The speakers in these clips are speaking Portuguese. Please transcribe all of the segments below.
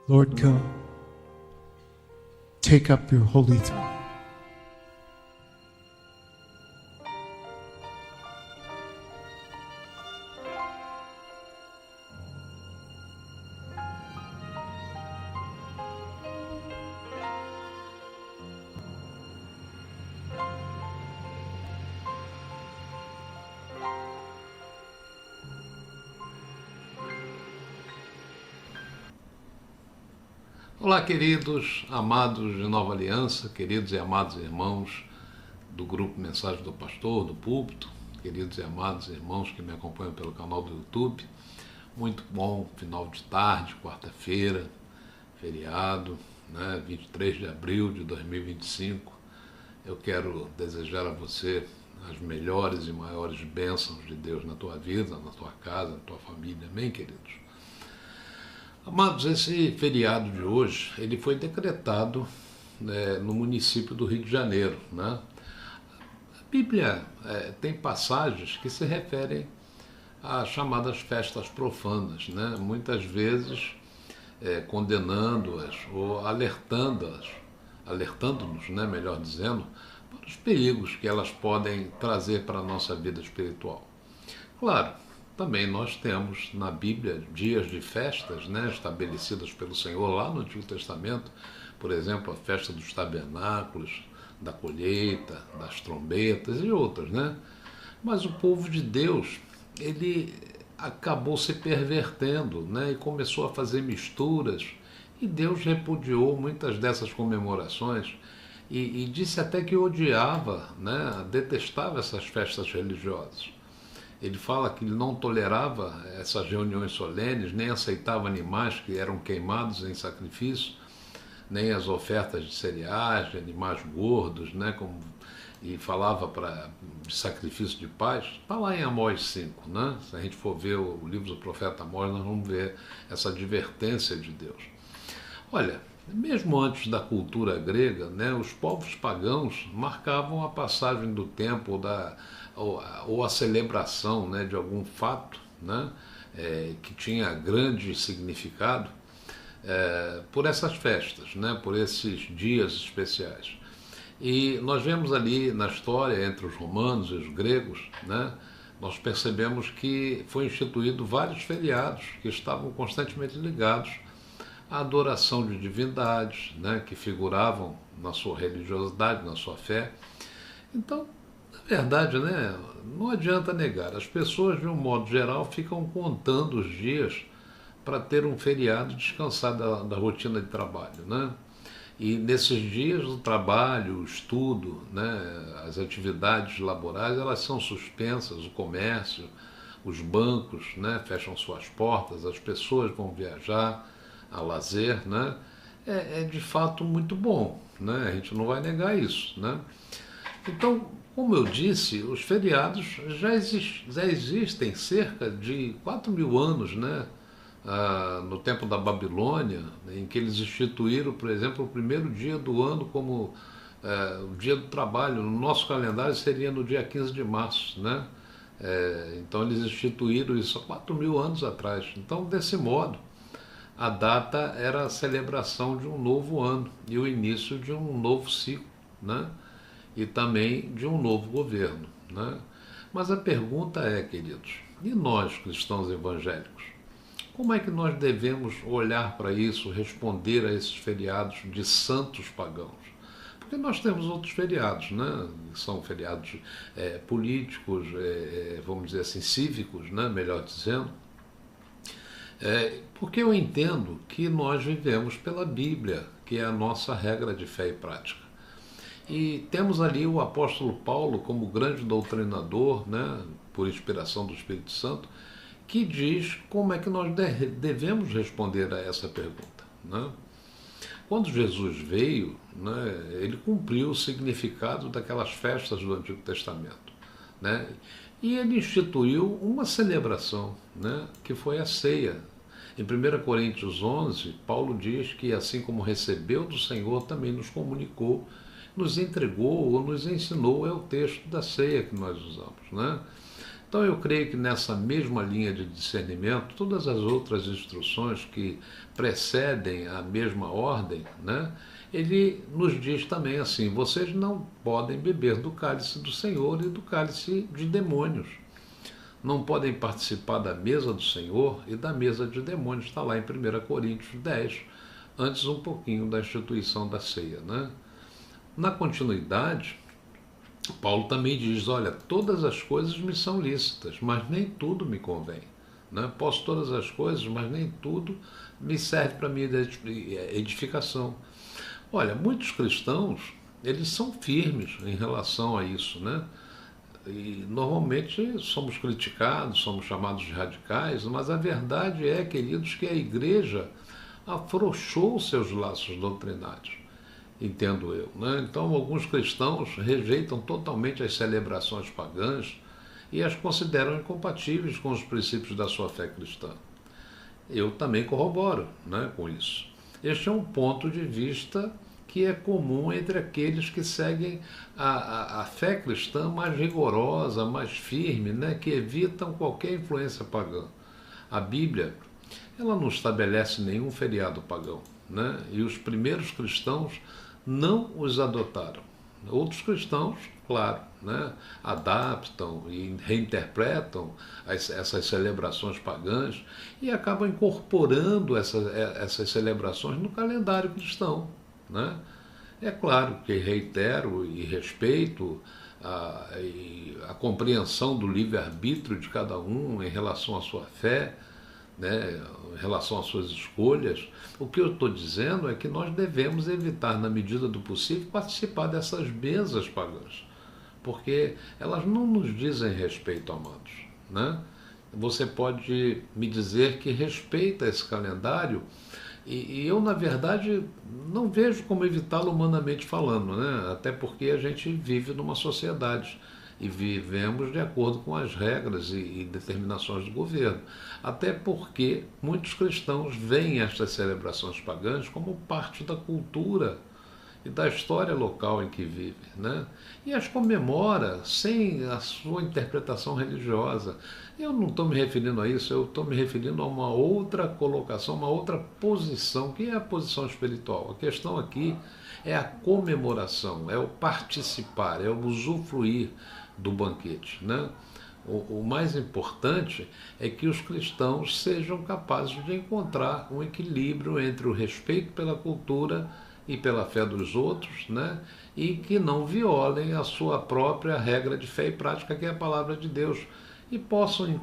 Lord, come. Take up your holy throne. Olá, queridos, amados de Nova Aliança, queridos e amados irmãos do grupo Mensagem do Pastor, do Púlpito, queridos e amados irmãos que me acompanham pelo canal do YouTube. Muito bom final de tarde, quarta-feira, feriado, 23 de abril de 2025. Eu quero desejar a você as melhores e maiores bênçãos de Deus na tua vida, na tua casa, na tua família. Amém, queridos? Amados, esse feriado de hoje, ele foi decretado no município do Rio de Janeiro. A Bíblia tem passagens que se referem às chamadas festas profanas, muitas vezes condenando-as ou alertando-nos, melhor dizendo, para os perigos que elas podem trazer para a nossa vida espiritual. Claro, também nós temos na Bíblia dias de festas estabelecidas pelo Senhor lá no Antigo Testamento, por exemplo, a festa dos tabernáculos, da colheita, das trombetas e outras, Mas o povo de Deus, ele acabou se pervertendo, e começou a fazer misturas, e Deus repudiou muitas dessas comemorações e disse até que odiava, detestava essas festas religiosas. Ele fala que ele não tolerava essas reuniões solenes, nem aceitava animais que eram queimados em sacrifício, nem as ofertas de cereais, de animais gordos, e falava de sacrifício de paz. Está lá em Amós 5, Se a gente for ver o livro do profeta Amós, nós vamos ver essa advertência de Deus. Olha, mesmo antes da cultura grega, os povos pagãos marcavam a passagem do tempo ou a celebração de algum fato que tinha grande significado por essas festas, por esses dias especiais. E nós vemos ali na história, entre os romanos e os gregos, nós percebemos que foi instituído vários feriados que estavam constantemente ligados à adoração de divindades, que figuravam na sua religiosidade, na sua fé. Então, na verdade, não adianta negar, as pessoas, de um modo geral, ficam contando os dias para ter um feriado e descansar da rotina de trabalho. E nesses dias o trabalho, o estudo, as atividades laborais, elas são suspensas, o comércio, os bancos fecham suas portas, as pessoas vão viajar a lazer. É de fato muito bom, a gente não vai negar isso. Então, como eu disse, os feriados já existem cerca de 4.000 anos, no tempo da Babilônia, em que eles instituíram, por exemplo, o primeiro dia do ano como o dia do trabalho. No nosso calendário seria no dia 15 de março. Então eles instituíram isso há 4.000 anos atrás. Então, desse modo, a data era a celebração de um novo ano e o início de um novo ciclo, e também de um novo governo. Mas a pergunta é, queridos, e nós, cristãos evangélicos? Como é que nós devemos olhar para isso, responder a esses feriados de santos pagãos? Porque nós temos outros feriados, que são feriados políticos, vamos dizer assim, cívicos, melhor dizendo. Porque eu entendo que nós vivemos pela Bíblia, que é a nossa regra de fé e prática. E temos ali o apóstolo Paulo como grande doutrinador, por inspiração do Espírito Santo, que diz como é que nós devemos responder a essa pergunta. Quando Jesus veio, ele cumpriu o significado daquelas festas do Antigo Testamento. E ele instituiu uma celebração, que foi a ceia. Em 1 Coríntios 11, Paulo diz que assim como recebeu do Senhor, também nos comunicou, nos entregou ou nos ensinou, é o texto da ceia que nós usamos. Então eu creio que nessa mesma linha de discernimento, todas as outras instruções que precedem a mesma ordem, né, ele nos diz também assim: vocês não podem beber do cálice do Senhor e do cálice de demônios. Não podem participar da mesa do Senhor e da mesa de demônios. Está lá em 1 Coríntios 10, antes um pouquinho da instituição da ceia, né? Na continuidade, Paulo também diz: olha, todas as coisas me são lícitas, mas nem tudo me convém. Né? Posso todas as coisas, mas nem tudo me serve para minha edificação. Olha, muitos cristãos, eles são firmes em relação a isso, né? E normalmente somos criticados, somos chamados de radicais, mas a verdade é, queridos, que a igreja afrouxou seus laços doutrinários, entendo eu, né? Então, alguns cristãos rejeitam totalmente as celebrações pagãs e as consideram incompatíveis com os princípios da sua fé cristã. Eu também corroboro, né, com isso. Este é um ponto de vista que é comum entre aqueles que seguem a fé cristã mais rigorosa, mais firme, né, que evitam qualquer influência pagã. A Bíblia, ela não estabelece nenhum feriado pagão, né, e os primeiros cristãos não os adotaram. Outros cristãos, claro, né, adaptam e reinterpretam essas celebrações pagãs e acabam incorporando essas celebrações no calendário cristão. Né? É claro que reitero e respeito a compreensão do livre-arbítrio de cada um em relação à sua fé, né, em relação às suas escolhas. O que eu estou dizendo é que nós devemos evitar, na medida do possível, participar dessas mesas pagãs, porque elas não nos dizem respeito, amados. Né? Você pode me dizer que respeita esse calendário, e eu, na verdade, não vejo como evitá-lo humanamente falando, né? Até porque a gente vive numa sociedade e vivemos de acordo com as regras e determinações do governo. Até porque muitos cristãos veem estas celebrações pagãs como parte da cultura e da história local em que vive, né? E as comemora sem a sua interpretação religiosa. Eu não estou me referindo a isso, eu estou me referindo a uma outra colocação, uma outra posição, que é a posição espiritual. A questão aqui é a comemoração, é o participar, é o usufruir do banquete, né? O mais importante é que os cristãos sejam capazes de encontrar um equilíbrio entre o respeito pela cultura e pela fé dos outros, né? E que não violem a sua própria regra de fé e prática, que é a palavra de Deus, e possam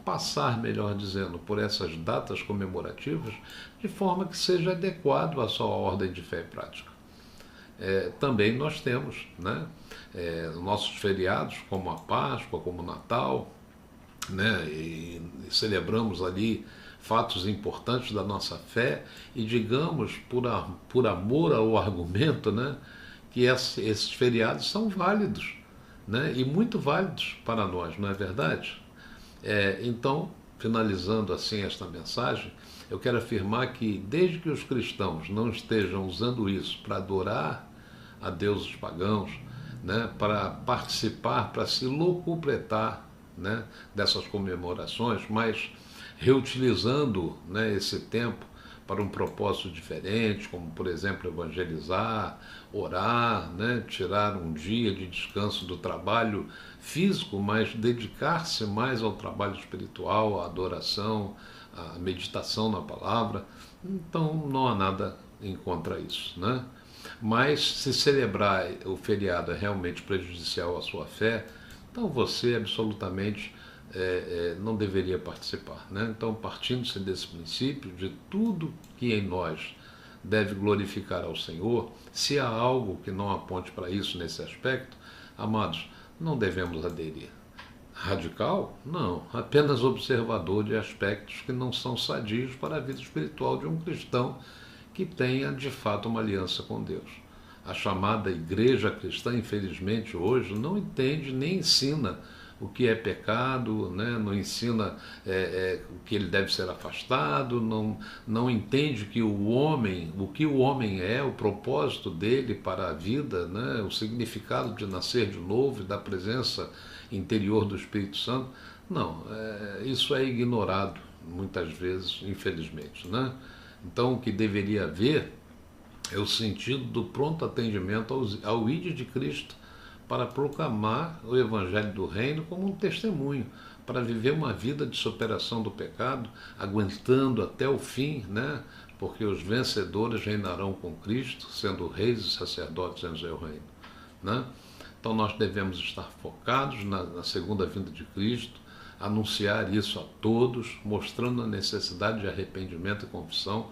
passar, melhor dizendo, por essas datas comemorativas de forma que seja adequado à sua ordem de fé e prática. Também nós temos, né, nossos feriados, como a Páscoa, como o Natal, né, e celebramos ali fatos importantes da nossa fé e, digamos, por amor ao argumento, né, que esses feriados são válidos, né, e muito válidos para nós, não é verdade? Então, finalizando assim esta mensagem, eu quero afirmar que, desde que os cristãos não estejam usando isso para adorar a deuses pagãos, né, para participar, para se locupletar, né, dessas comemorações, mas reutilizando, né, esse tempo para um propósito diferente, como, por exemplo, evangelizar, orar, né, tirar um dia de descanso do trabalho físico, mas dedicar-se mais ao trabalho espiritual, à adoração, à meditação na palavra. Então, não há nada em contra isso, né? Mas se celebrar o feriado é realmente prejudicial à sua fé, então você absolutamente não deveria participar, né? Então, partindo-se desse princípio, de tudo que em nós deve glorificar ao Senhor, se há algo que não aponte para isso nesse aspecto, amados, não devemos aderir. Radical? Não, apenas observador de aspectos que não são sadios para a vida espiritual de um cristão que tenha de fato uma aliança com Deus. A chamada igreja cristã, infelizmente, hoje não entende nem ensina o que é pecado, né? Não ensina o que ele deve ser afastado, não entende que o que o homem é, o propósito dele para a vida, né? O significado de nascer de novo e da presença interior do Espírito Santo. Não, isso é ignorado muitas vezes, infelizmente, né? Então, o que deveria haver é o sentido do pronto atendimento ao ID de Cristo para proclamar o Evangelho do Reino como um testemunho, para viver uma vida de superação do pecado, aguentando até o fim, né? Porque os vencedores reinarão com Cristo, sendo reis e sacerdotes em seu reino, né? Então nós devemos estar focados na segunda vinda de Cristo, anunciar isso a todos, mostrando a necessidade de arrependimento e confissão.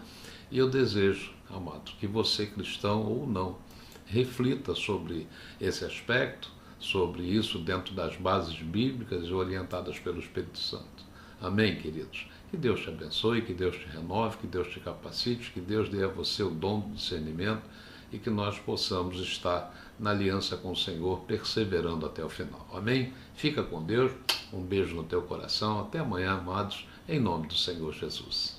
E eu desejo, amado, que você, cristão ou não, reflita sobre esse aspecto, sobre isso dentro das bases bíblicas orientadas pelo Espírito Santo. Amém, queridos? Que Deus te abençoe, que Deus te renove, que Deus te capacite, que Deus dê a você o dom do discernimento e que nós possamos estar na aliança com o Senhor, perseverando até o final. Amém? Fica com Deus, um beijo no teu coração, até amanhã, amados, em nome do Senhor Jesus.